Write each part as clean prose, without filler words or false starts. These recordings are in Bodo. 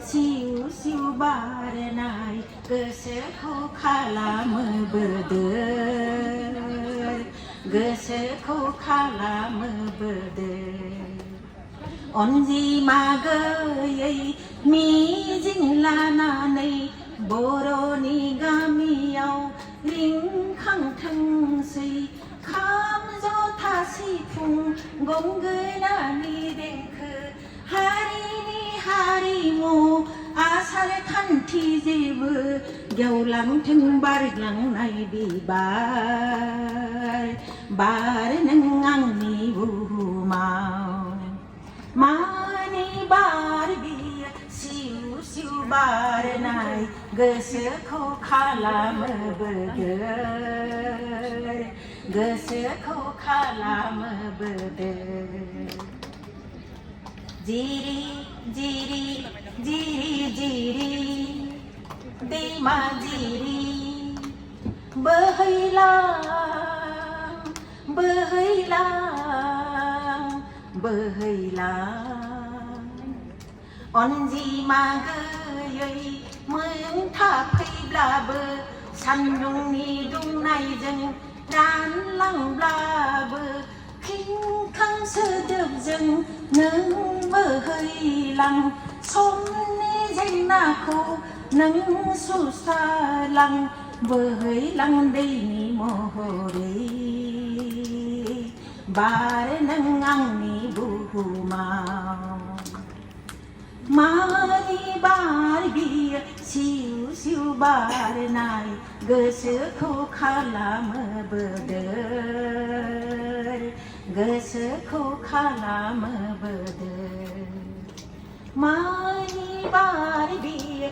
सिउ बारनाय गोसोखौ खालामोबोदोर गोसोखौ खालामोबोदोर अनजिमा गैयै मिजिं लानानै बर'नि गामियाव रिंखांथोंसै खाम जथा सिफुं गंगोनानि देंखो हारिनि हारिमु आसार खान्थि जेबो गेवलांथों बारग्लांनाय बिबार बार नों आंनि बुहुमाव मानि बार बियो सिउ बारनाय गोसोखौ खालामोबोदोर गोसोखौ खालामोबोदोर जिरि जिरि जिरि जिरि दैमा जिरि बोहैलां बोहैलां बोहैलां अनजिमा गैयै मोनथाफैब्लाबो सान्दुंनि दुंनायजों रानलांब्लाबो खिंखां सोदोबजों नों बोहैलां समनि जेंनाखौ नों सुस्रालां बोहैलां दैनि महरै बार नों आंनि बुहुमाव मानि बार बियो सिउ बारनाय गोसोखौ खालामोबोदोर गोसोखौ खालामोबोदोर मानि बार बियो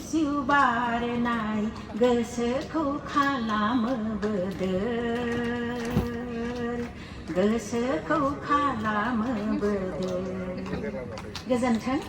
सिउ बारनाय गोसोखौ खालामोबोदोर गोसोखौ खालामोबोदोर गोजोन्थों।